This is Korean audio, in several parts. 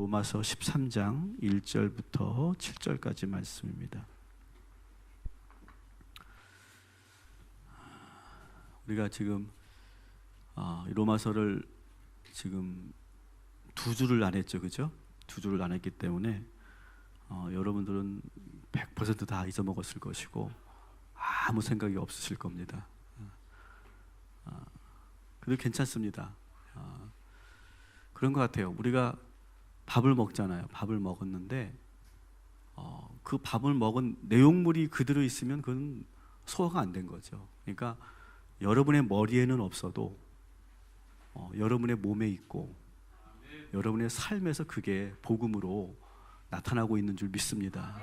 로마서 13장 1절부터 7절까지 말씀입니다. 우리가 지금 로마서를 지금 두 주를 안 했죠, 그죠? 두 주를 안 했기 때문에 여러분들은 100% 다 잊어먹었을 것이고 아무 생각이 없으실 겁니다. 그래도 괜찮습니다. 그런 것 같아요. 우리가 밥을 먹잖아요. 밥을 먹었는데 그 밥을 먹은 내용물이 그대로 있으면 그건 소화가 안 된 거죠. 그러니까 여러분의 머리에는 없어도 여러분의 몸에 있고 여러분의 삶에서 그게 복음으로 나타나고 있는 줄 믿습니다.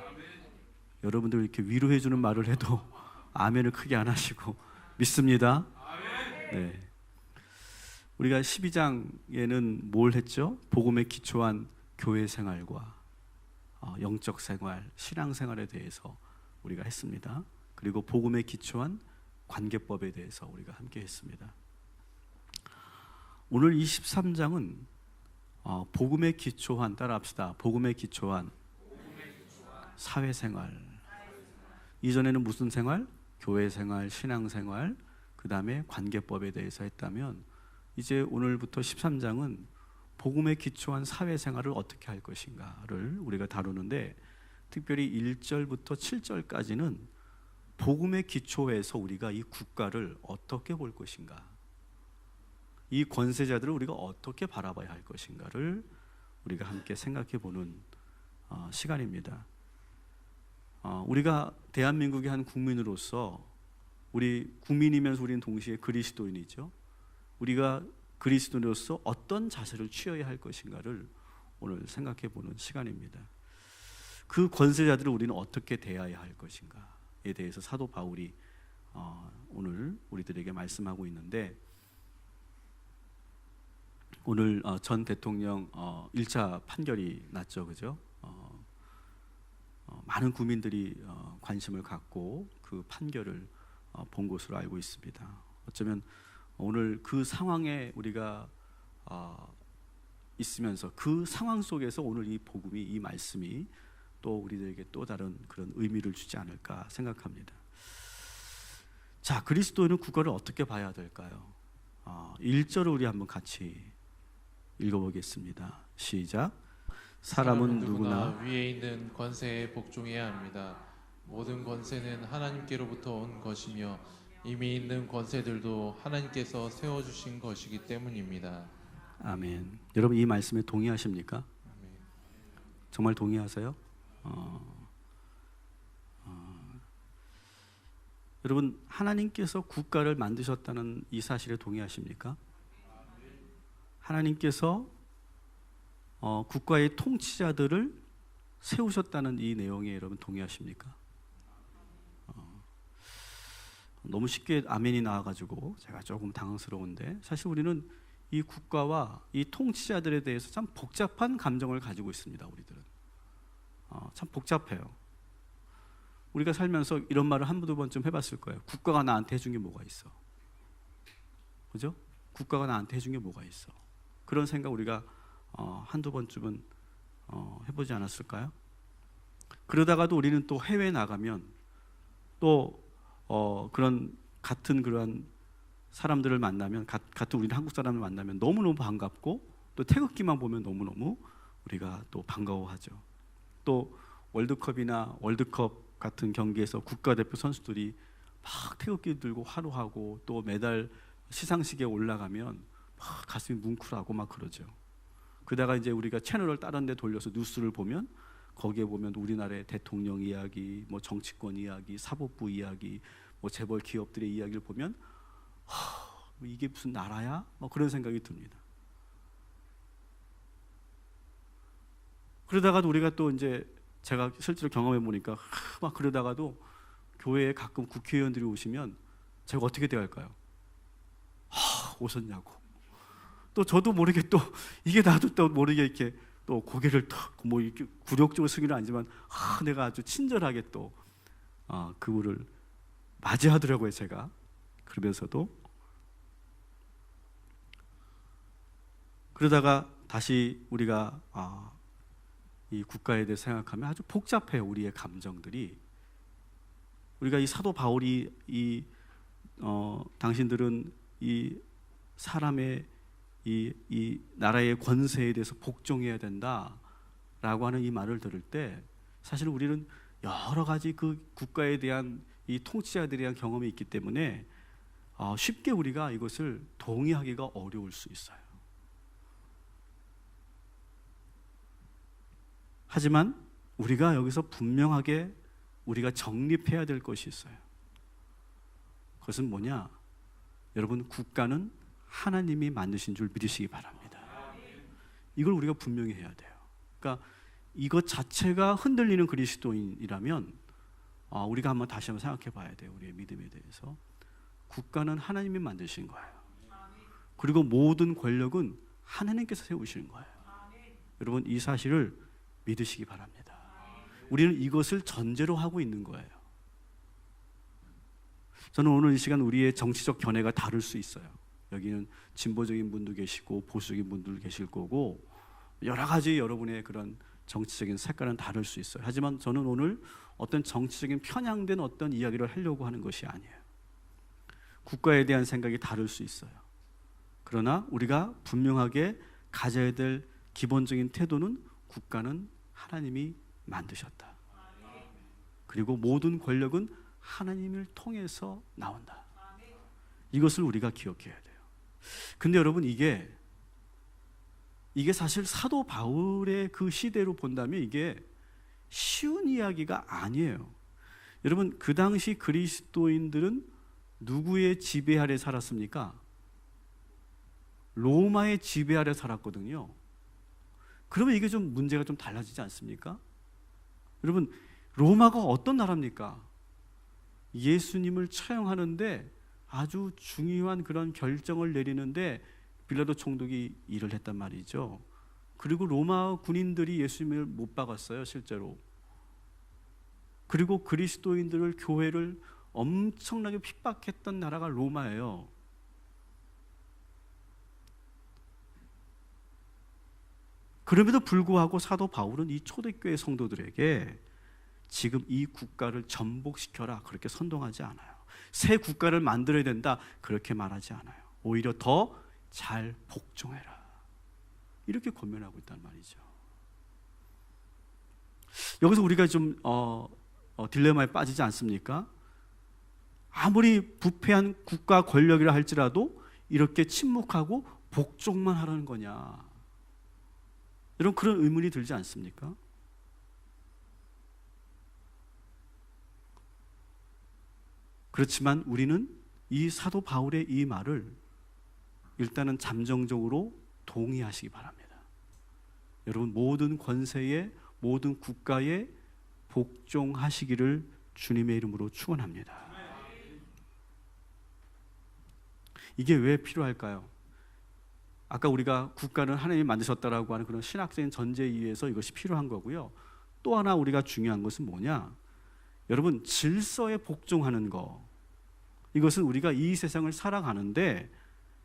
여러분들 이렇게 위로해 주는 말을 해도 아멘을 크게 안 하시고 믿습니다. 네. 우리가 12장에는 뭘 했죠? 복음에 기초한 교회 생활과 영적 생활, 신앙 생활에 대해서 우리가 했습니다. 그리고 복음에 기초한 관계법에 대해서 우리가 함께 했습니다. 오늘 23장은 복음에 기초한, 따라합시다. 복음에 기초한 사회생활. 이전에는 무슨 생활? 교회 생활, 신앙 생활, 그 다음에 관계법에 대해서 했다면 이제 오늘부터 13장은 복음에 기초한 사회생활을 어떻게 할 것인가를 우리가 다루는데, 특별히 1절부터 7절까지는 복음의 기초에서 우리가 이 국가를 어떻게 볼 것인가, 이 권세자들을 우리가 어떻게 바라봐야 할 것인가를 우리가 함께 생각해 보는 시간입니다. 우리가 대한민국의 한 국민으로서, 우리 국민이면서 우리는 동시에 그리스도인이죠. 우리가 그리스도인으로서 어떤 자세를 취해야 할 것인가를 오늘 생각해 보는 시간입니다. 그 권세자들을 우리는 어떻게 대해야 할 것인가에 대해서 사도 바울이 오늘 우리들에게 말씀하고 있는데, 오늘 전 대통령 1차 판결이 났죠, 그죠? 많은 국민들이 관심을 갖고 그 판결을 본 것으로 알고 있습니다. 어쩌면 오늘 그 상황에 우리가 있으면서 그 상황 속에서 오늘 이 복음이, 이 말씀이 또 우리들에게 또 다른 그런 의미를 주지 않을까 생각합니다. 자, 그리스도인은 국가를 어떻게 봐야 될까요? 1절을 우리 한번 같이 읽어보겠습니다. 시작. 사람은 누구나 위에 있는 권세에 복종해야 합니다. 모든 권세는 하나님께로부터 온 것이며 이미 있는 권세들도 하나님께서 세워주신 것이기 때문입니다. 아멘. 여러분 이 말씀에 동의하십니까? 아멘. 정말 동의하세요? 여러분 하나님께서 국가를 만드셨다는 이 사실에 동의하십니까? 하나님께서 국가의 통치자들을 세우셨다는 이 내용에 여러분 동의하십니까? 너무 쉽게 아멘이 나와가지고 제가 조금 당황스러운데, 사실 우리는 이 국가와 이 통치자들에 대해서 참 복잡한 감정을 가지고 있습니다. 우리들은 참 복잡해요. 우리가 살면서 이런 말을 한두 번쯤 해봤을 거예요. 국가가 나한테 해준 게 뭐가 있어? 그죠? 국가가 나한테 해준 게 뭐가 있어? 그런 생각 우리가 한두 번쯤은 해보지 않았을까요? 그러다가도 우리는 또 해외에 나가면 또 그런 같은 그러한 사람들을 만나면, 같은 우리는 한국 사람을 만나면 너무너무 반갑고, 또 태극기만 보면 너무너무 우리가 또 반가워하죠. 또 월드컵이나 월드컵 같은 경기에서 국가대표 선수들이 막 태극기 들고 화로하고 또 메달 시상식에 올라가면 막 가슴이 뭉클하고 막 그러죠. 그러다가 이제 우리가 채널을 다른 데 돌려서 뉴스를 보면 거기에 보면 우리나라의 대통령 이야기, 뭐 정치권 이야기, 사법부 이야기, 뭐 재벌 기업들의 이야기를 보면 이게 무슨 나라야? 뭐 그런 생각이 듭니다. 그러다가도 우리가 또 이제 제가 실제로 경험해 보니까 막 그러다가도 교회에 가끔 국회의원들이 오시면 제가 어떻게 대할까요? 오셨냐고. 또 저도 모르게 또 이게 나도 또 모르게 이렇게 또 고개를 탁 뭐 이렇게 굴욕적으로 숙이는 아니지만 내가 아주 친절하게 또 그분을 맞이하더라고요, 제가. 그러면서도 그러다가 다시 우리가 이 국가에 대해 생각하면 아주 복잡해요. 우리의 감정들이. 우리가 이 사도 바울이 당신들은 이 사람의 이 나라의 권세에 대해서 복종해야 된다라고 하는 이 말을 들을 때 사실 우리는 여러 가지 그 국가에 대한 이 통치자들에 대한 경험이 있기 때문에 쉽게 우리가 이것을 동의하기가 어려울 수 있어요. 하지만 우리가 여기서 분명하게 우리가 정립해야 될 것이 있어요. 그것은 뭐냐? 여러분, 국가는 하나님이 만드신 줄 믿으시기 바랍니다. 이걸 우리가 분명히 해야 돼요. 그러니까 이것 자체가 흔들리는 그리스도인이라면 우리가 다시 한번 생각해 봐야 돼요. 우리의 믿음에 대해서. 국가는 하나님이 만드신 거예요. 그리고 모든 권력은 하나님께서 세우시는 거예요. 여러분, 이 사실을 믿으시기 바랍니다. 우리는 이것을 전제로 하고 있는 거예요. 저는 오늘 이 시간 우리의 정치적 견해가 다를 수 있어요. 여기는 진보적인 분도 계시고 보수적인 분도 계실 거고 여러 가지 여러분의 그런 정치적인 색깔은 다를 수 있어요. 하지만 저는 오늘 어떤 정치적인 편향된 어떤 이야기를 하려고 하는 것이 아니에요. 국가에 대한 생각이 다를 수 있어요. 그러나 우리가 분명하게 가져야 될 기본적인 태도는 국가는 하나님이 만드셨다. 그리고 모든 권력은 하나님을 통해서 나온다. 이것을 우리가 기억해야 돼요. 근데 여러분, 이게 사실 사도 바울의 그 시대로 본다면 이게 쉬운 이야기가 아니에요. 여러분, 그 당시 그리스도인들은 누구의 지배 아래 살았습니까? 로마의 지배 아래 살았거든요. 그러면 이게 좀 문제가 좀 달라지지 않습니까? 여러분, 로마가 어떤 나라입니까? 예수님을 처형하는데 아주 중요한 그런 결정을 내리는데 빌라도 총독이 일을 했단 말이죠. 그리고 로마 군인들이 예수님을 못 박았어요, 실제로. 그리고 그리스도인들을, 교회를 엄청나게 핍박했던 나라가 로마예요. 그럼에도 불구하고 사도 바울은 이 초대교회 성도들에게 지금 이 국가를 전복시켜라 그렇게 선동하지 않아요. 새 국가를 만들어야 된다 그렇게 말하지 않아요. 오히려 더 잘 복종해라 이렇게 권면하고 있단 말이죠. 여기서 우리가 좀 딜레마에 빠지지 않습니까? 아무리 부패한 국가 권력이라 할지라도 이렇게 침묵하고 복종만 하라는 거냐, 이런 그런 의문이 들지 않습니까? 그렇지만 우리는 이 사도 바울의 이 말을 일단은 잠정적으로 동의하시기 바랍니다. 여러분, 모든 권세에, 모든 국가에 복종하시기를 주님의 이름으로 축원합니다. 이게 왜 필요할까요? 아까 우리가 국가는 하나님이 만드셨다라고 하는 그런 신학적인 전제에 의해서 이것이 필요한 거고요. 또 하나 우리가 중요한 것은 뭐냐? 여러분, 질서에 복종하는 거, 이것은 우리가 이 세상을 살아가는데,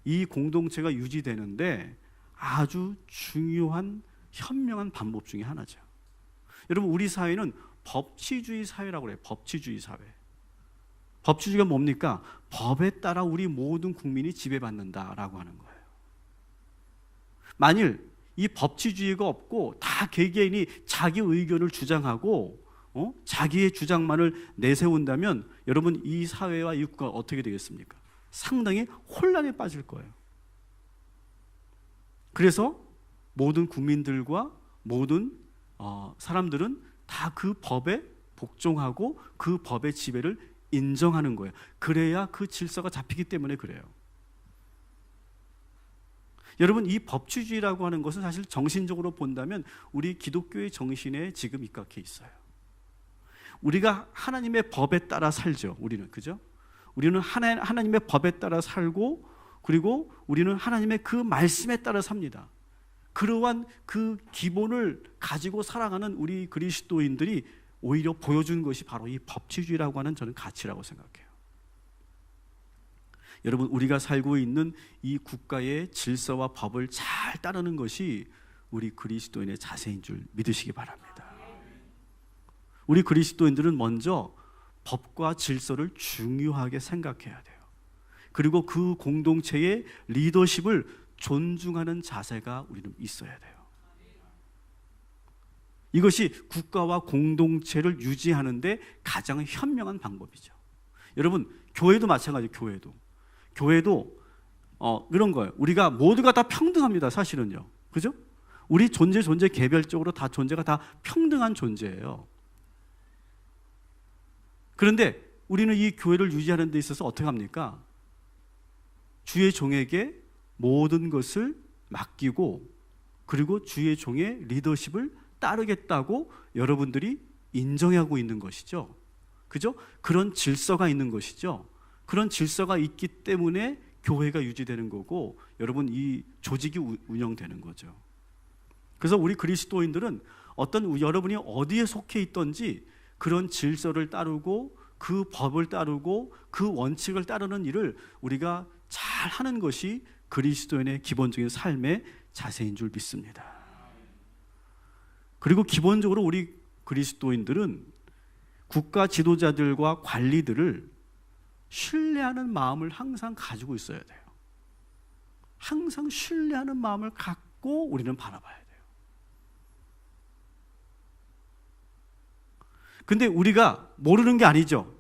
이 공동체가 유지되는데 아주 중요한 현명한 방법 중에 하나죠. 여러분, 우리 사회는 법치주의 사회라고 그래요. 법치주의 사회. 법치주의가 뭡니까? 법에 따라 우리 모든 국민이 지배받는다라고 하는 거예요. 만일 이 법치주의가 없고 다 개개인이 자기 의견을 주장하고 자기의 주장만을 내세운다면 여러분, 이 사회와 이 국가가 어떻게 되겠습니까? 상당히 혼란에 빠질 거예요. 그래서 모든 국민들과 모든 사람들은 다 그 법에 복종하고 그 법의 지배를 인정하는 거예요. 그래야 그 질서가 잡히기 때문에 그래요. 여러분, 이 법치주의라고 하는 것은 사실 정신적으로 본다면 우리 기독교의 정신에 지금 입각해 있어요. 우리가 하나님의 법에 따라 살죠. 우리는, 그죠? 우리는 하나님의 법에 따라 살고, 그리고 우리는 하나님의 그 말씀에 따라 삽니다. 그러한 그 기본을 가지고 살아가는 우리 그리스도인들이 오히려 보여준 것이 바로 이 법치주의라고 하는 저는 가치라고 생각해요. 여러분, 우리가 살고 있는 이 국가의 질서와 법을 잘 따르는 것이 우리 그리스도인의 자세인 줄 믿으시기 바랍니다. 우리 그리스도인들은 먼저 법과 질서를 중요하게 생각해야 돼요. 그리고 그 공동체의 리더십을 존중하는 자세가 우리는 있어야 돼요. 이것이 국가와 공동체를 유지하는 데 가장 현명한 방법이죠. 여러분, 교회도 마찬가지예요. 교회도 이런 거예요. 우리가 모두가 다 평등합니다. 사실은요. 그죠? 우리 존재 개별적으로 다 존재가 다 평등한 존재예요. 그런데 우리는 이 교회를 유지하는 데 있어서 어떻게 합니까? 주의 종에게 모든 것을 맡기고 그리고 주의 종의 리더십을 따르겠다고 여러분들이 인정하고 있는 것이죠. 그죠? 그런 질서가 있는 것이죠. 그런 질서가 있기 때문에 교회가 유지되는 거고 여러분 이 조직이 운영되는 거죠. 그래서 우리 그리스도인들은 여러분이 어디에 속해 있든지 그런 질서를 따르고 그 법을 따르고 그 원칙을 따르는 일을 우리가 잘 하는 것이 그리스도인의 기본적인 삶의 자세인 줄 믿습니다. 그리고 기본적으로 우리 그리스도인들은 국가 지도자들과 관리들을 신뢰하는 마음을 항상 가지고 있어야 돼요. 항상 신뢰하는 마음을 갖고 우리는 바라봐야 돼요. 근데 우리가 모르는 게 아니죠.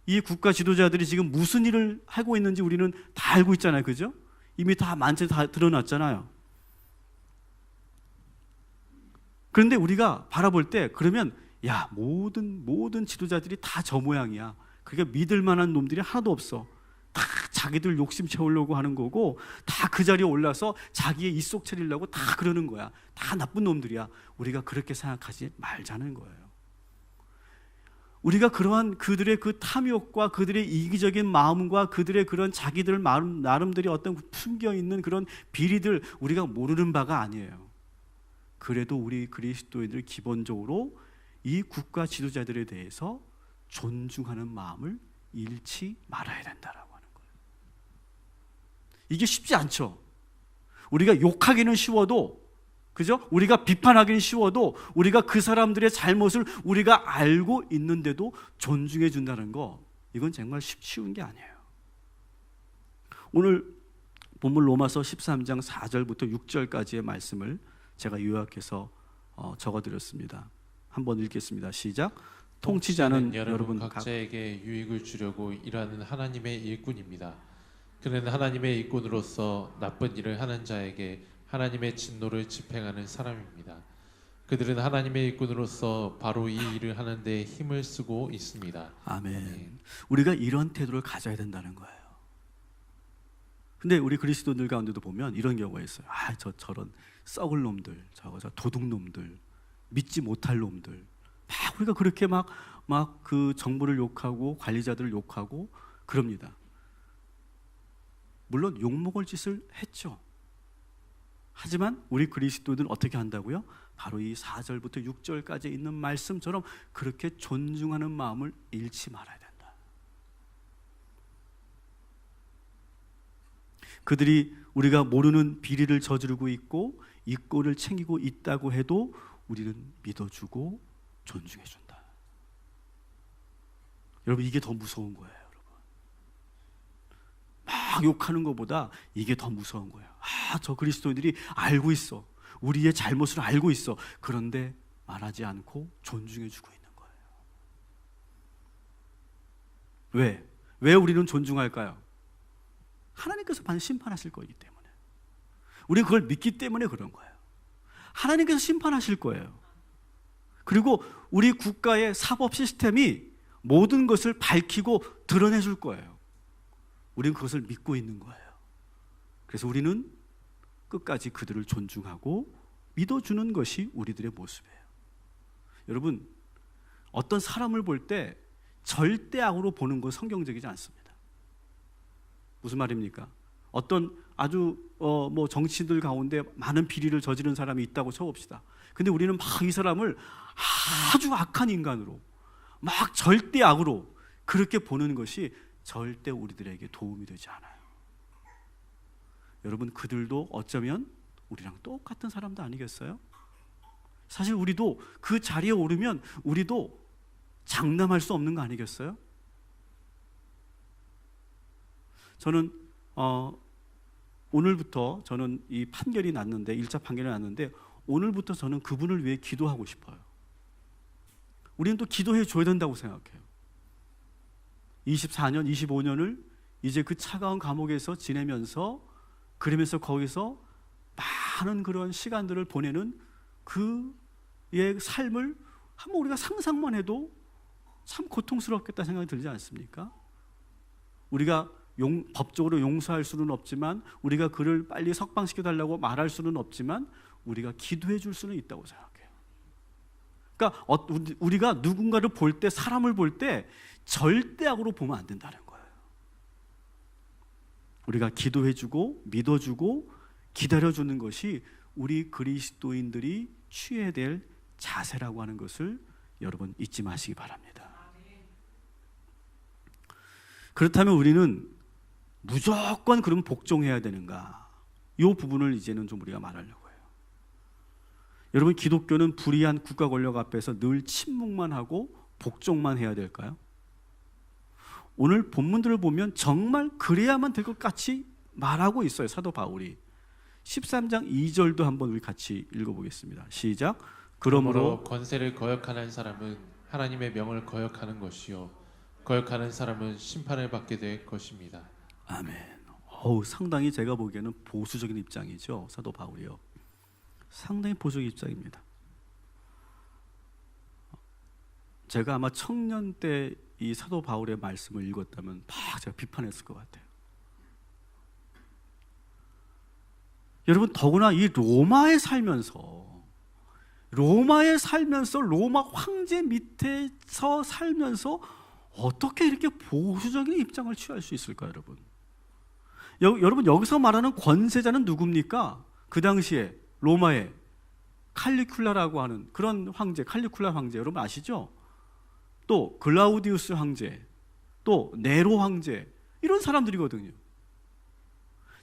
이 국가 지도자들이 지금 무슨 일을 하고 있는지 우리는 다 알고 있잖아요. 그죠? 이미 다 만체 다 드러났잖아요. 그런데 우리가 바라볼 때 그러면 야, 모든 지도자들이 다 저 모양이야. 그러니까 믿을 만한 놈들이 하나도 없어. 다 자기들 욕심 채우려고 하는 거고 다 그 자리에 올라서 자기의 입속 차리려고 다 그러는 거야. 다 나쁜 놈들이야. 우리가 그렇게 생각하지 말자는 거예요. 우리가 그러한 그들의 그 탐욕과 그들의 이기적인 마음과 그들의 그런 자기들 나름대로 어떤 숨겨있는 그런 비리들 우리가 모르는 바가 아니에요. 그래도 우리 그리스도인들 기본적으로 이 국가 지도자들에 대해서 존중하는 마음을 잃지 말아야 된다라고 하는 거예요. 이게 쉽지 않죠. 우리가 욕하기는 쉬워도, 그죠? 우리가 비판하기는 쉬워도 우리가 그 사람들의 잘못을 우리가 알고 있는데도 존중해 준다는 거, 이건 정말 쉬운 게 아니에요. 오늘 본문 로마서 13장 4절부터 6절까지의 말씀을 제가 요약해서 적어드렸습니다. 한번 읽겠습니다. 시작. 통치자는 여러분 각자에게 유익을 주려고 일하는 하나님의 일꾼입니다. 그는 하나님의 일꾼으로서 나쁜 일을 하는 자에게 하나님의 진노를 집행하는 사람입니다. 그들은 하나님의 일꾼으로서 바로 이 일을 하는 데 힘을 쓰고 있습니다. 아멘. 우리가 이런 태도를 가져야 된다는 거예요. 근데 우리 그리스도인들 가운데도 보면 이런 경우가 있어요. 저런 썩을 놈들, 저 도둑놈들, 믿지 못할 놈들, 막 우리가 그렇게 막 그 정부를 욕하고 관리자들을 욕하고 그럽니다. 물론 욕먹을 짓을 했죠. 하지만 우리 그리스도인들은 어떻게 한다고요? 바로 이 4절부터 6절까지 있는 말씀처럼 그렇게 존중하는 마음을 잃지 말아야 된다. 그들이 우리가 모르는 비리를 저지르고 있고 이권을 챙기고 있다고 해도 우리는 믿어주고 존중해준다. 여러분, 이게 더 무서운 거예요. 여러분, 막 욕하는 것보다 이게 더 무서운 거예요. 저 그리스도인들이 알고 있어. 우리의 잘못을 알고 있어. 그런데 말하지 않고 존중해주고 있는 거예요. 왜 우리는 존중할까요? 하나님께서 반드시 심판하실 거기 때문에. 우리는 그걸 믿기 때문에 그런 거예요. 하나님께서 심판하실 거예요. 그리고 우리 국가의 사법 시스템이 모든 것을 밝히고 드러내 줄 거예요. 우리는 그것을 믿고 있는 거예요. 그래서 우리는 끝까지 그들을 존중하고 믿어주는 것이 우리들의 모습이에요. 여러분, 어떤 사람을 볼 때 절대 악으로 보는 건 성경적이지 않습니다. 무슨 말입니까? 어떤 아주 정치인들 가운데 많은 비리를 저지른 사람이 있다고 쳐봅시다. 근데 우리는 막 이 사람을 아주 악한 인간으로, 막 절대 악으로 그렇게 보는 것이 절대 우리들에게 도움이 되지 않아요. 여러분, 그들도 어쩌면 우리랑 똑같은 사람도 아니겠어요? 사실 우리도 그 자리에 오르면 우리도 장담할 수 없는 거 아니겠어요? 저는 오늘부터 저는 이 판결이 났는데 1차 판결이 났는데 오늘부터 저는 그분을 위해 기도하고 싶어요. 우리는 또 기도해 줘야 된다고 생각해요. 24년, 25년을 이제 그 차가운 감옥에서 지내면서 그러면서 거기서 많은 그런 시간들을 보내는 그의 삶을 한번 우리가 상상만 해도 참 고통스럽겠다 생각이 들지 않습니까? 우리가 법적으로 용서할 수는 없지만 우리가 그를 빨리 석방시켜달라고 말할 수는 없지만 우리가 기도해 줄 수는 있다고 생각해요. 그러니까 우리가 누군가를 볼 때, 사람을 볼 때 절대 악으로 보면 안 된다는 거예요. 우리가 기도해 주고 믿어 주고 기다려 주는 것이 우리 그리스도인들이 취해야 될 자세라고 하는 것을 여러분 잊지 마시기 바랍니다. 그렇다면 우리는 무조건 그럼 복종해야 되는가? 이 부분을 이제는 좀 우리가 말하려고 해요. 여러분, 기독교는 불의한 국가 권력 앞에서 늘 침묵만 하고 복종만 해야 될까요? 오늘 본문들을 보면 정말 그래야만 될 것 같이 말하고 있어요. 사도 바울이 13장 2절도 한번 우리 같이 읽어보겠습니다. 시작. 그러므로 권세를 거역하는 사람은 하나님의 명을 거역하는 것이요 거역하는 사람은 심판을 받게 될 것입니다. 아멘. 상당히 제가 보기에는 보수적인 입장이죠. 사도 바울이요. 상당히 보수적인 입장입니다. 제가 아마 청년 때 이 사도 바울의 말씀을 읽었다면 막 제가 비판했을 것 같아요. 여러분, 더구나 이 로마에 살면서 로마 황제 밑에서 살면서 어떻게 이렇게 보수적인 입장을 취할 수 있을까요, 여러분? 여러분, 여기서 말하는 권세자는 누굽니까? 그 당시에 로마에 칼리큘라라고 하는 그런 황제, 칼리큘라 황제, 여러분 아시죠? 또 글라우디우스 황제, 또 네로 황제, 이런 사람들이거든요.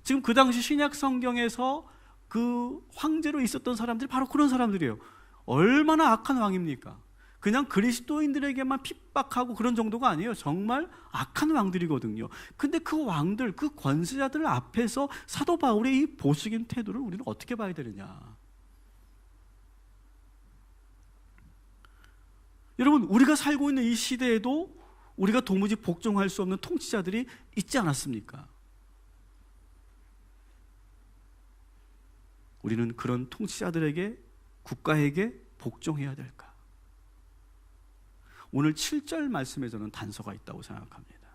지금 그 당시 신약 성경에서 그 황제로 있었던 사람들이 바로 그런 사람들이에요. 얼마나 악한 왕입니까? 그냥 그리스도인들에게만 핍박하고 그런 정도가 아니에요. 정말 악한 왕들이거든요. 근데 그 왕들, 그 권세자들 앞에서 사도 바울의 이 보수적인 태도를 우리는 어떻게 봐야 되느냐? 여러분, 우리가 살고 있는 이 시대에도 우리가 도무지 복종할 수 없는 통치자들이 있지 않았습니까? 우리는 그런 통치자들에게, 국가에게 복종해야 될까? 오늘 7절 말씀에 저는 단서가 있다고 생각합니다.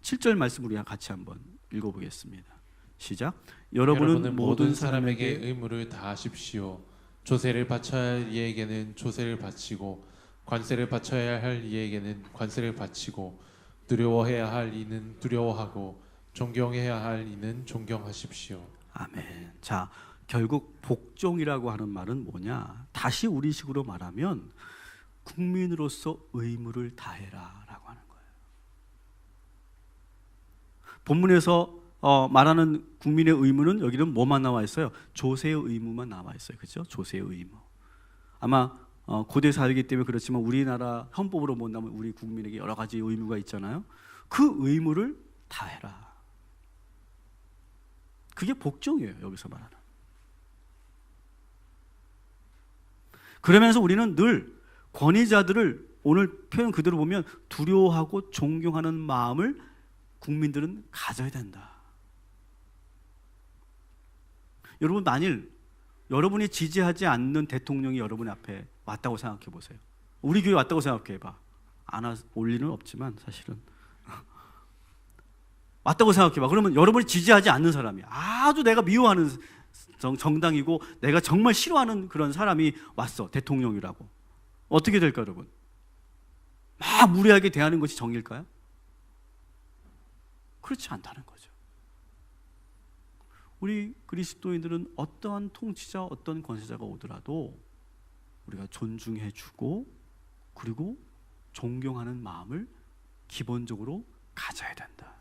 7절 말씀 우리가 같이 한번 읽어보겠습니다. 시작. 여러분은 모든 사람에게 의무를 다하십시오. 조세를 바쳐야 할 이에게는 조세를 바치고 관세를 바쳐야 할 이에게는 관세를 바치고 두려워해야 할 이는 두려워하고 존경해야 할 이는 존경하십시오. 아멘. 자, 결국 복종이라고 하는 말은 뭐냐? 다시 우리식으로 말하면 국민으로서 의무를 다해라 라고 하는 거예요. 본문에서 말하는 국민의 의무는 여기는 뭐만 나와 있어요? 조세의 의무만 나와 있어요. 그렇죠? 조세의 의무. 아마 고대 사회이기 때문에 그렇지만 우리나라 헌법으로 본다면 우리 국민에게 여러 가지 의무가 있잖아요. 그 의무를 다해라. 그게 복종이에요. 여기서 말하는. 그러면서 우리는 늘 권위자들을 오늘 표현 그대로 보면 두려워하고 존경하는 마음을 국민들은 가져야 된다. 여러분, 만일 여러분이 지지하지 않는 대통령이 여러분 앞에 왔다고 생각해 보세요. 우리 교회 왔다고 생각해 봐. 안 올 리는 없지만 사실은 왔다고 생각해 봐. 그러면 여러분이 지지하지 않는 사람이 아주 내가 미워하는 정당이고 내가 정말 싫어하는 그런 사람이 왔어. 대통령이라고. 어떻게 될까, 여러분? 막 무례하게 대하는 것이 정일까요? 그렇지 않다는 거죠. 우리 그리스도인들은 어떠한 통치자, 어떤 권세자가 오더라도 우리가 존중해주고 그리고 존경하는 마음을 기본적으로 가져야 된다.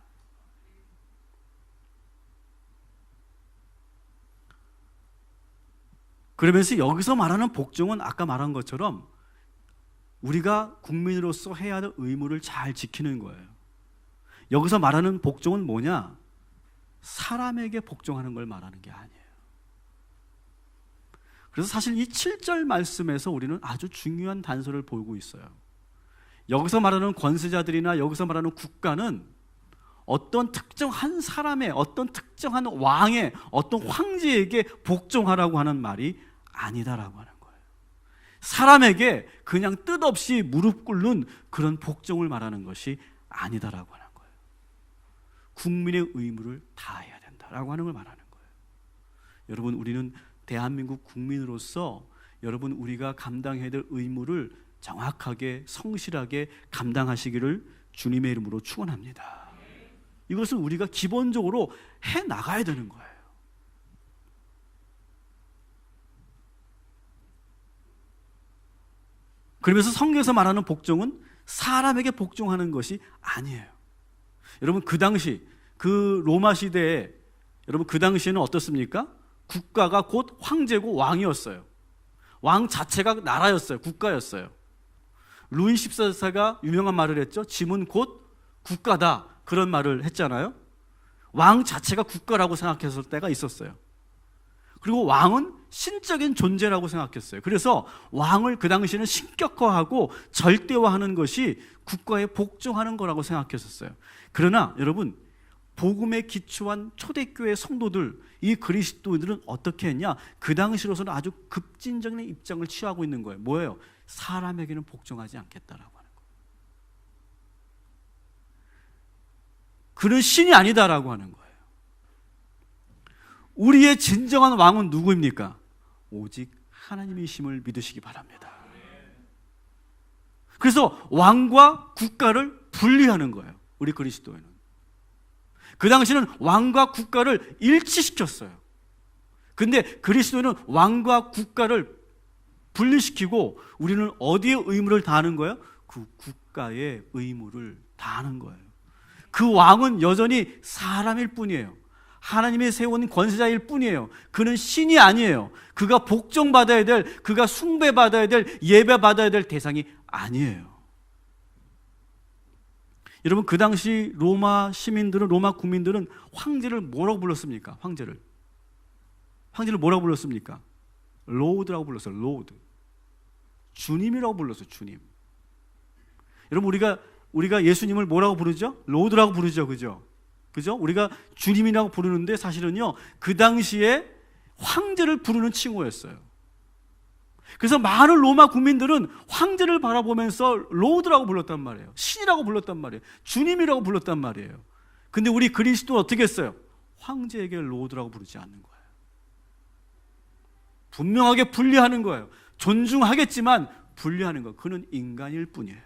그러면서 여기서 말하는 복종은 아까 말한 것처럼 우리가 국민으로서 해야 할 의무를 잘 지키는 거예요. 여기서 말하는 복종은 뭐냐? 사람에게 복종하는 걸 말하는 게 아니에요. 그래서 사실 이 7절 말씀에서 우리는 아주 중요한 단서를 보고 있어요. 여기서 말하는 권세자들이나 여기서 말하는 국가는 어떤 특정한 사람의, 어떤 특정한 왕의, 어떤 황제에게 복종하라고 하는 말이 아니다라고 하는 거예요. 사람에게 그냥 뜻없이 무릎 꿇는 그런 복종을 말하는 것이 아니다라고 하는 거예요. 국민의 의무를 다해야 된다라고 하는 걸 말하는 거예요. 여러분, 우리는 대한민국 국민으로서 여러분 우리가 감당해야 될 의무를 정확하게 성실하게 감당하시기를 주님의 이름으로 축원합니다. 이것은 우리가 기본적으로 해 나가야 되는 거예요. 그러면서 성경에서 말하는 복종은 사람에게 복종하는 것이 아니에요. 여러분, 그 당시 그 로마 시대에 여러분 그 당시에는 어떻습니까? 국가가 곧 황제고 왕이었어요. 왕 자체가 나라였어요. 국가였어요. 루이 14세가 유명한 말을 했죠. 짐은 곧 국가다. 그런 말을 했잖아요. 왕 자체가 국가라고 생각했을 때가 있었어요. 그리고 왕은 신적인 존재라고 생각했어요. 그래서 왕을 그 당시에는 신격화하고 절대화하는 것이 국가에 복종하는 거라고 생각했었어요. 그러나 여러분, 복음에 기초한 초대교회 성도들, 이 그리스도인들은 어떻게 했냐? 그 당시로서는 아주 급진적인 입장을 취하고 있는 거예요. 뭐예요? 사람에게는 복종하지 않겠다라고 하는 거예요. 그는 신이 아니다라고 하는 거예요. 우리의 진정한 왕은 누구입니까? 오직 하나님이심을 믿으시기 바랍니다. 그래서 왕과 국가를 분리하는 거예요. 우리 그리스도인은. 그 당시는 왕과 국가를 일치시켰어요. 근데 그리스도인은 왕과 국가를 분리시키고 우리는 어디에 의무를 다하는 거예요? 그 국가의 의무를 다하는 거예요. 그 왕은 여전히 사람일 뿐이에요. 하나님이 세운 권세자일 뿐이에요. 그는 신이 아니에요. 그가 복종받아야 될, 그가 숭배받아야 될, 예배받아야 될 대상이 아니에요. 여러분, 그 당시 로마 시민들은, 로마 국민들은 황제를 뭐라고 불렀습니까? 황제를 뭐라고 불렀습니까? 로드라고 불렀어요. 로드. 주님이라고 불렀어요. 주님. 여러분, 우리가 예수님을 뭐라고 부르죠? 로드라고 부르죠. 그죠? 우리가 주님이라고 부르는데 사실은요, 그 당시에 황제를 부르는 칭호였어요. 그래서 많은 로마 국민들은 황제를 바라보면서 로드라고 불렀단 말이에요. 신이라고 불렀단 말이에요. 주님이라고 불렀단 말이에요. 근데 우리 그리스도는 어떻게 했어요? 황제에게 로드라고 부르지 않는 거예요. 분명하게 분리하는 거예요. 존중하겠지만 분리하는 거예요. 그는 인간일 뿐이에요.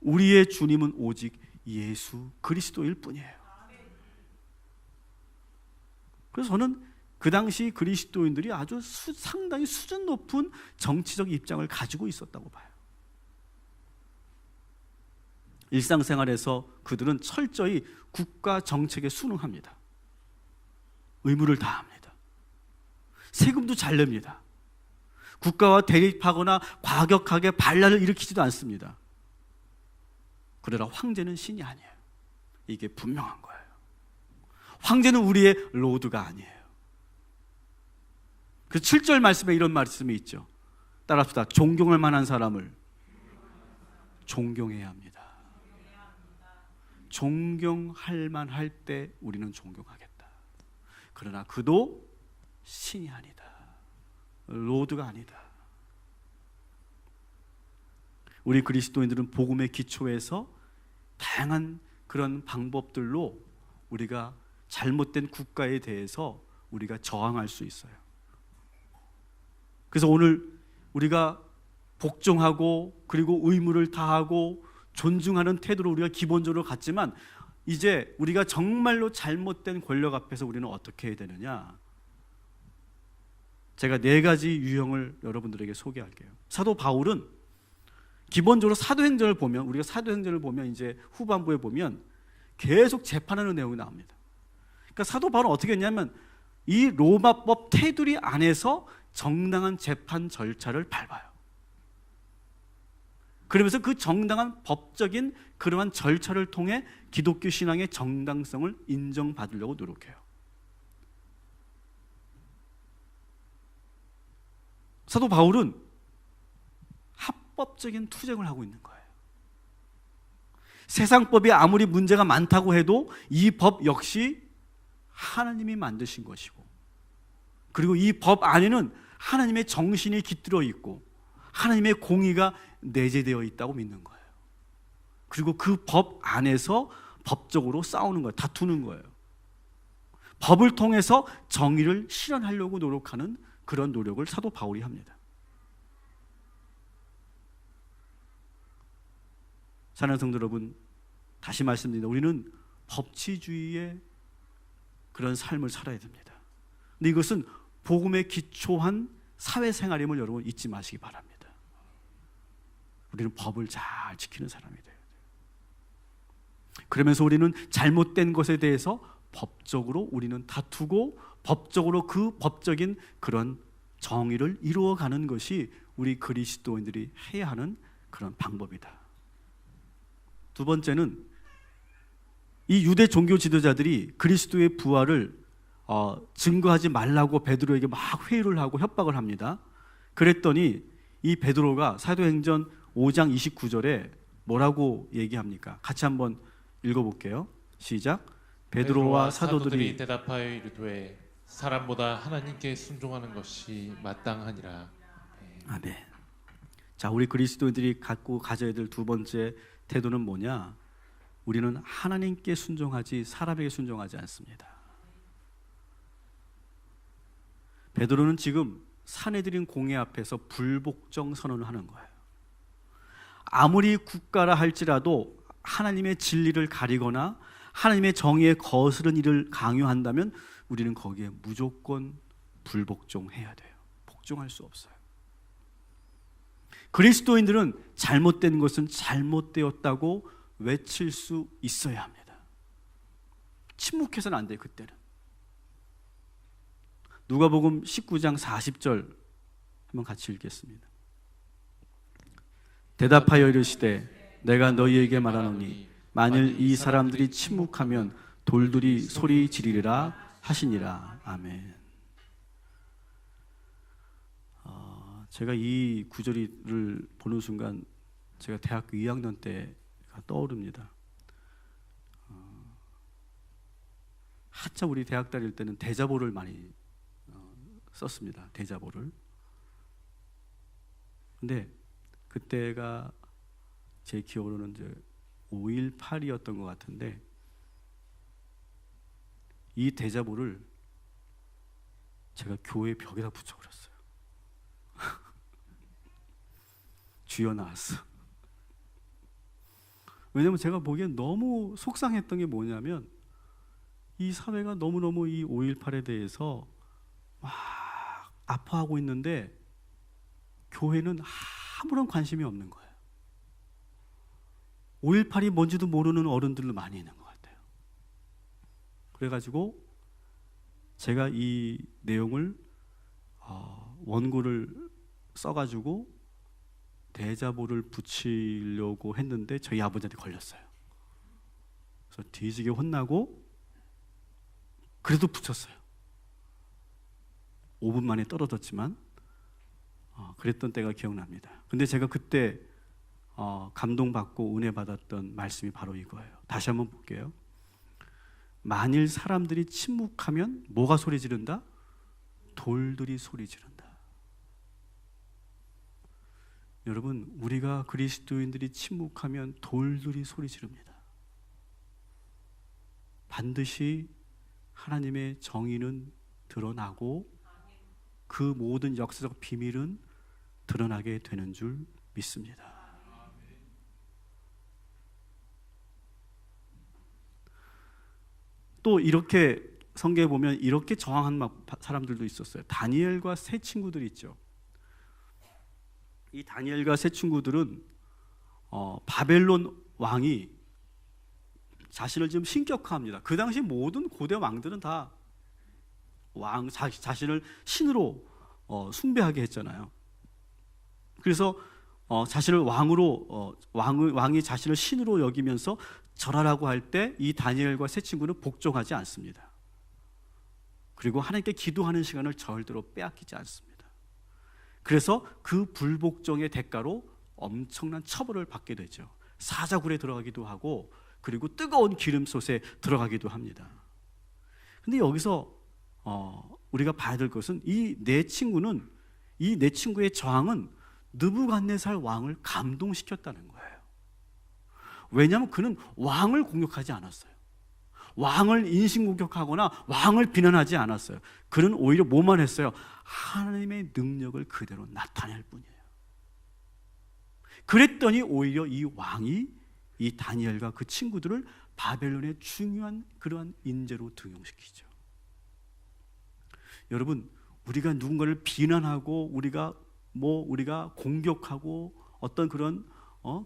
우리의 주님은 오직 예수 그리스도일 뿐이에요. 그래서 저는 그 당시 그리스도인들이 아주 상당히 수준 높은 정치적 입장을 가지고 있었다고 봐요. 일상생활에서 그들은 철저히 국가 정책에 순응합니다. 의무를 다합니다. 세금도 잘 냅니다. 국가와 대립하거나 과격하게 반란을 일으키지도 않습니다. 그러나 황제는 신이 아니에요. 이게 분명한 거예요. 황제는 우리의 로드가 아니에요. 그 7절 말씀에 이런 말씀이 있죠. 따라합시다. 존경할 만한 사람을 존경해야 합니다. 존경할 만할 때 우리는 존경하겠다. 그러나 그도 신이 아니다. 로드가 아니다. 우리 그리스도인들은 복음의 기초에서 다양한 그런 방법들로 우리가 잘못된 국가에 대해서 우리가 저항할 수 있어요. 그래서 오늘 우리가 복종하고 그리고 의무를 다하고 존중하는 태도로 우리가 기본적으로 갖지만 이제 우리가 정말로 잘못된 권력 앞에서 우리는 어떻게 해야 되느냐? 제가 4가지 유형을 여러분들에게 소개할게요. 사도 바울은 기본적으로 사도행전을 보면, 우리가 사도행전을 보면 이제 후반부에 보면 계속 재판하는 내용이 나옵니다. 그러니까 사도 바울은 어떻게 했냐면 이 로마법 테두리 안에서 정당한 재판 절차를 밟아요. 그러면서 그 정당한 법적인 그러한 절차를 통해 기독교 신앙의 정당성을 인정받으려고 노력해요. 사도 바울은 합법적인 투쟁을 하고 있는 거예요. 세상법이 아무리 문제가 많다고 해도 이 법 역시 하나님이 만드신 것이고, 그리고 이 법 안에는 하나님의 정신이 깃들어 있고 하나님의 공의가 내재되어 있다고 믿는 거예요. 그리고 그 법 안에서 법적으로 싸우는 거예요. 다투는 거예요. 법을 통해서 정의를 실현하려고 노력하는 그런 노력을 사도 바울이 합니다. 사랑하는 성도 여러분, 다시 말씀드립니다. 우리는 법치주의의 그런 삶을 살아야 됩니다. 근데 이것은 복음에 기초한 사회생활임을 여러분 잊지 마시기 바랍니다. 우리는 법을 잘 지키는 사람이 돼야 돼요. 그러면서 우리는 잘못된 것에 대해서 법적으로 우리는 다투고 법적으로 그 법적인 그런 정의를 이루어가는 것이 우리 그리스도인들이 해야 하는 그런 방법이다. 두 번째는 이 유대 종교 지도자들이 그리스도의 부활을 증거하지 말라고 베드로에게 막 회유를 하고 협박을 합니다. 그랬더니 이 베드로가 사도행전 5장 29절에 뭐라고 얘기합니까? 같이 한번 읽어볼게요. 시작. 베드로와 사도들이 대답하여 이르되 사람보다 하나님께 순종하는 것이 마땅하니라. 아멘. 자, 우리 그리스도인들이 갖고 가져야 될 두 번째 태도는 뭐냐? 우리는 하나님께 순종하지 사람에게 순종하지 않습니다. 베드로는 지금 사내들인 공회 앞에서 불복종 선언을 하는 거예요. 아무리 국가라 할지라도 하나님의 진리를 가리거나 하나님의 정의에 거스른 일을 강요한다면 우리는 거기에 무조건 불복종해야 돼요. 복종할 수 없어요. 그리스도인들은 잘못된 것은 잘못되었다고 외칠 수 있어야 합니다. 침묵해서는 안 돼요. 그때는. 누가복음 19장 40절 한번 같이 읽겠습니다. 대답하여 이르시되 내가 너희에게 말하노니 만일 이 사람들이 침묵하면 돌들이 소리 지르리라 하시니라. 아멘. 제가 이 구절을 보는 순간 제가 대학교 2학년 때가 떠오릅니다. 한참 우리 대학 다닐 때는 대자보를 많이 썼습니다. 대자보를. 근데 그때가 제 기억으로는 이제 5.18이었던 것 같은데 이 대자보를 제가 교회 벽에다 붙여버렸어요. 쥐어 나왔어. 왜냐면 제가 보기엔 너무 속상했던 게 뭐냐면 이 사회가 너무너무 이 5.18에 대해서 막 아파하고 있는데 교회는 아무런 관심이 없는 거예요. 5.18이 뭔지도 모르는 어른들도 많이 있는 것 같아요. 그래가지고 제가 이 내용을 원고를 써가지고 대자보를 붙이려고 했는데 저희 아버지한테 걸렸어요. 그래서 뒤지게 혼나고 그래도 붙였어요. 5분 만에 떨어졌지만 그랬던 때가 기억납니다. 근데 제가 그때 감동받고 은혜 받았던 말씀이 바로 이거예요. 다시 한번 볼게요. 만일 사람들이 침묵하면 뭐가 소리 지른다? 돌들이 소리 지른다. 여러분, 우리가 그리스도인들이 침묵하면 돌들이 소리 지릅니다. 반드시 하나님의 정의는 드러나고 그 모든 역사적 비밀은 드러나게 되는 줄 믿습니다. 또 이렇게 성경에 보면 이렇게 저항한 사람들도 있었어요. 다니엘과 세 친구들이 있죠. 이 다니엘과 세 친구들은 바벨론 왕이 자신을 지금 신격화합니다. 그 당시 모든 고대 왕들은 다 자신을 신으로 숭배하게 했잖아요. 그래서 자신을 왕이 자신을 신으로 여기면서 절하라고 할 때 이 다니엘과 세 친구는 복종하지 않습니다. 그리고 하나님께 기도하는 시간을 절대로 빼앗기지 않습니다. 그래서 그 불복종의 대가로 엄청난 처벌을 받게 되죠. 사자굴에 들어가기도 하고 그리고 뜨거운 기름솥에 들어가기도 합니다. 근데 여기서 우리가 봐야 될 것은 이 네 친구의 저항은 느부갓네살 왕을 감동시켰다는 거예요. 왜냐하면 그는 왕을 공격하지 않았어요. 왕을 인신공격하거나 왕을 비난하지 않았어요. 그는 오히려 뭐만 했어요? 하나님의 능력을 그대로 나타낼 뿐이에요. 그랬더니 오히려 이 왕이 이 다니엘과 그 친구들을 바벨론의 중요한 그러한 인재로 등용시키죠. 여러분, 우리가 누군가를 비난하고 우리가 공격하고 어떤 그런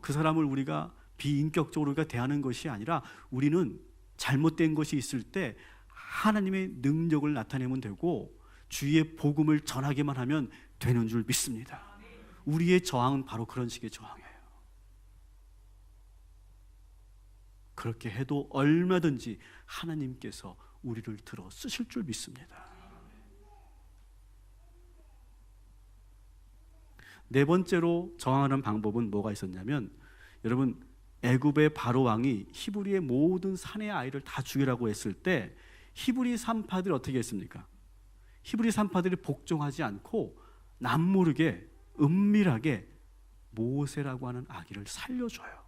그 사람을 우리가 비인격적으로 우리가 대하는 것이 아니라 우리는 잘못된 것이 있을 때 하나님의 능력을 나타내면 되고 주의 복음을 전하기만 하면 되는 줄 믿습니다. 우리의 저항은 바로 그런 식의 저항이에요. 그렇게 해도 얼마든지 하나님께서 우리를 들어 쓰실 줄 믿습니다. 네 번째로 저항하는 방법은 뭐가 있었냐면, 여러분, 애굽의 바로 왕이 히브리의 모든 사내 아이를 다 죽이라고 했을 때 히브리 산파들이 어떻게 했습니까? 히브리 산파들이 복종하지 않고 남모르게 은밀하게 모세라고 하는 아기를 살려줘요.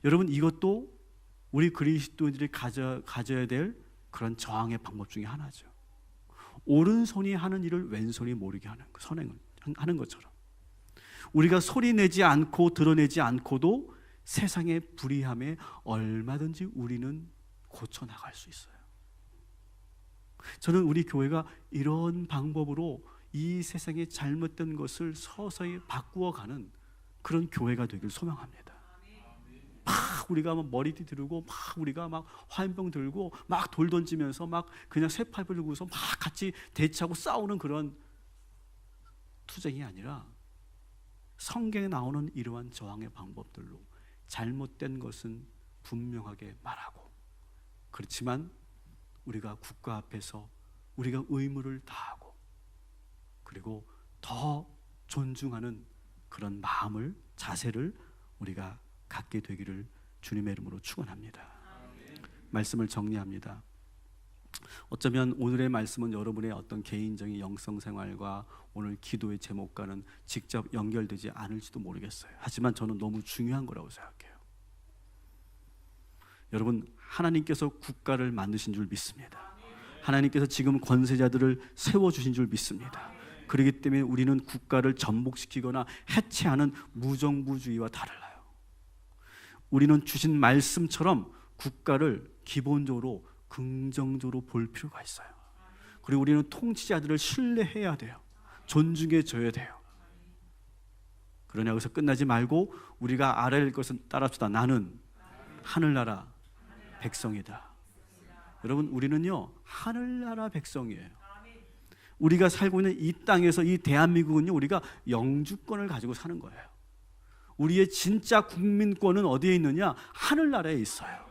여러분, 이것도 우리 그리스도인들이 가져야 될 그런 저항의 방법 중에 하나죠. 오른손이 하는 일을 왼손이 모르게 하는 선행을 하는 것처럼 우리가 소리내지 않고 드러내지 않고도 세상의 불의함에 얼마든지 우리는 고쳐나갈 수 있어요. 저는 우리 교회가 이런 방법으로 이 세상의 잘못된 것을 서서히 바꾸어가는 그런 교회가 되길 소망합니다. 막 우리가 막 머리띠 들고 막 우리가 막 화염병 들고 막 돌 던지면서 막 그냥 쇠팔 불고서 막 같이 대치하고 싸우는 그런 투쟁이 아니라 성경에 나오는 이러한 저항의 방법들로 잘못된 것은 분명하게 말하고, 그렇지만 우리가 국가 앞에서 우리가 의무를 다하고 그리고 더 존중하는 그런 마음을, 자세를 우리가 갖게 되기를 주님의 이름으로 축원합니다. 말씀을 정리합니다. 어쩌면 오늘의 말씀은 여러분의 어떤 개인적인 영성 생활과 오늘 기도의 제목과는 직접 연결되지 않을지도 모르겠어요. 하지만 저는 너무 중요한 거라고 생각해요. 여러분, 하나님께서 국가를 만드신 줄 믿습니다. 하나님께서 지금 권세자들을 세워주신 줄 믿습니다. 그렇기 때문에 우리는 국가를 전복시키거나 해체하는 무정부주의와 달라요. 우리는 주신 말씀처럼 국가를 기본적으로 긍정적으로 볼 필요가 있어요. 그리고 우리는 통치자들을 신뢰해야 돼요. 존중해 줘야 돼요. 그러나 여기서 끝나지 말고 우리가 알아야 할 것은 따라합시다. 나는 하늘나라 백성이다. 여러분, 우리는요 하늘나라 백성이에요. 우리가 살고 있는 이 땅에서, 이 대한민국은요 우리가 영주권을 가지고 사는 거예요. 우리의 진짜 국민권은 어디에 있느냐? 하늘나라에 있어요.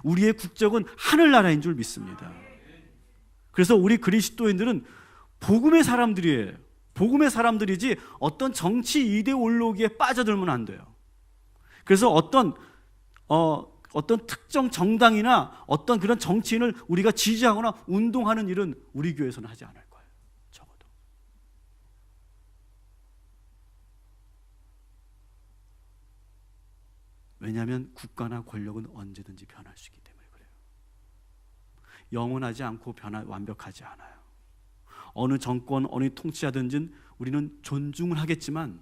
우리의 국적은 하늘나라인 줄 믿습니다. 그래서 우리 그리스도인들은 복음의 사람들이에요. 복음의 사람들이지 어떤 정치 이데올로기에 빠져들면 안 돼요. 그래서 어떤 특정 정당이나 어떤 그런 정치인을 우리가 지지하거나 운동하는 일은 우리 교회에서는 하지 않을 거예요. 적어도. 왜냐하면 국가나 권력은 언제든지 변할 수 있기 때문에 그래요. 영원하지 않고 완벽하지 않아요. 어느 정권, 어느 통치자든지 우리는 존중을 하겠지만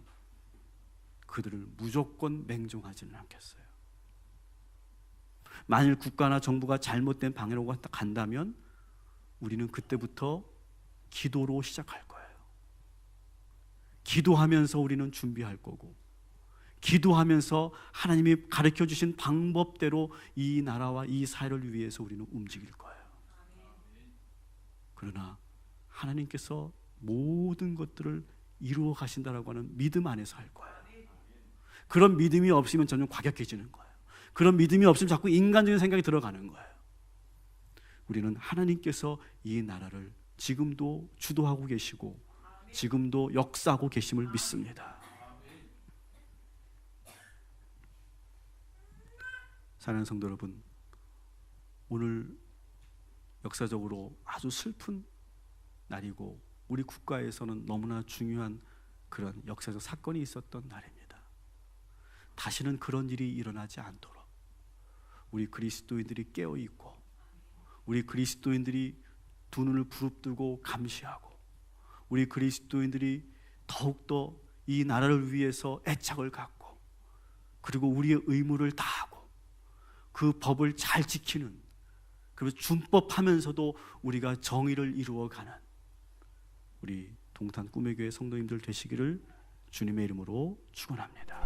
그들을 무조건 맹종하지는 않겠어요. 만일 국가나 정부가 잘못된 방향으로 간다면 우리는 그때부터 기도로 시작할 거예요. 기도하면서 우리는 준비할 거고, 기도하면서 하나님이 가르쳐 주신 방법대로 이 나라와 이 사회를 위해서 우리는 움직일 거예요. 그러나 하나님께서 모든 것들을 이루어 가신다라고 하는 믿음 안에서 할 거예요. 그런 믿음이 없으면 점점 과격해지는 거예요. 그런 믿음이 없으면 자꾸 인간적인 생각이 들어가는 거예요. 우리는 하나님께서 이 나라를 지금도 주도하고 계시고 지금도 역사하고 계심을 믿습니다. 사랑하는 성도 여러분, 오늘 역사적으로 아주 슬픈 날이고 우리 국가에서는 너무나 중요한 그런 역사적 사건이 있었던 날입니다. 다시는 그런 일이 일어나지 않도록 우리 그리스도인들이 깨어있고 우리 그리스도인들이 두 눈을 부릅뜨고 감시하고 우리 그리스도인들이 더욱더 이 나라를 위해서 애착을 갖고 그리고 우리의 의무를 다하고 그 법을 잘 지키는, 그래서 준법하면서도 우리가 정의를 이루어가는 우리 동탄 꿈의 교회 성도님들 되시기를 주님의 이름으로 축원합니다.